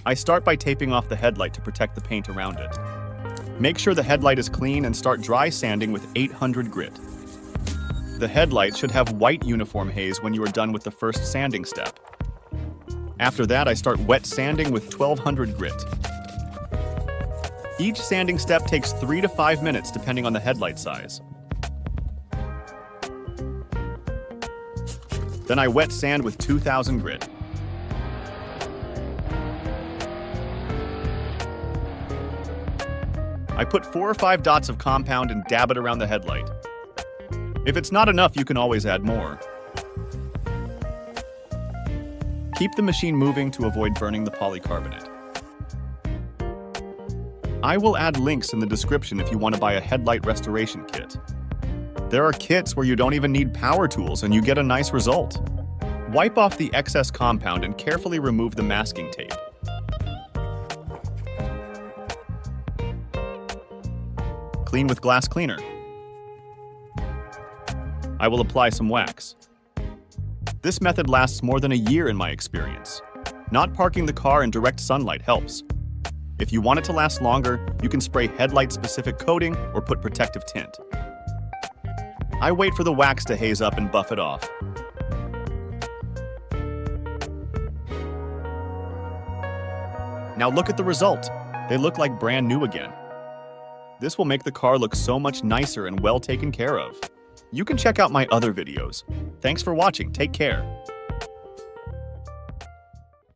I start by taping off the headlight to protect the paint around it. Make sure the headlight is clean and start dry sanding with 800 grit. The headlight should have white uniform haze when you are done with the first sanding step. After that, I start wet sanding with 1200 grit. Each sanding step takes 3 to 5 minutes depending on the headlight size. Then I wet sand with 2000 grit. I put 4 or 5 dots of compound and dab it around the headlight. If it's not enough, you can always add more. Keep the machine moving to avoid burning the polycarbonate. I will add links in the description if you want to buy a headlight restoration kit. There are kits where you don't even need power tools and you get a nice result. Wipe off the excess compound and carefully remove the masking tape. Clean with glass cleaner. I will apply some wax. This method lasts more than a year in my experience. Not parking the car in direct sunlight helps. If you want it to last longer, you can spray headlight-specific coating or put protective tint. I wait for the wax to haze up and buff it off. Now look at the result. They look like brand new again. This will make the car look so much nicer and well taken care of. You can check out my other videos. Thanks for watching. Take care.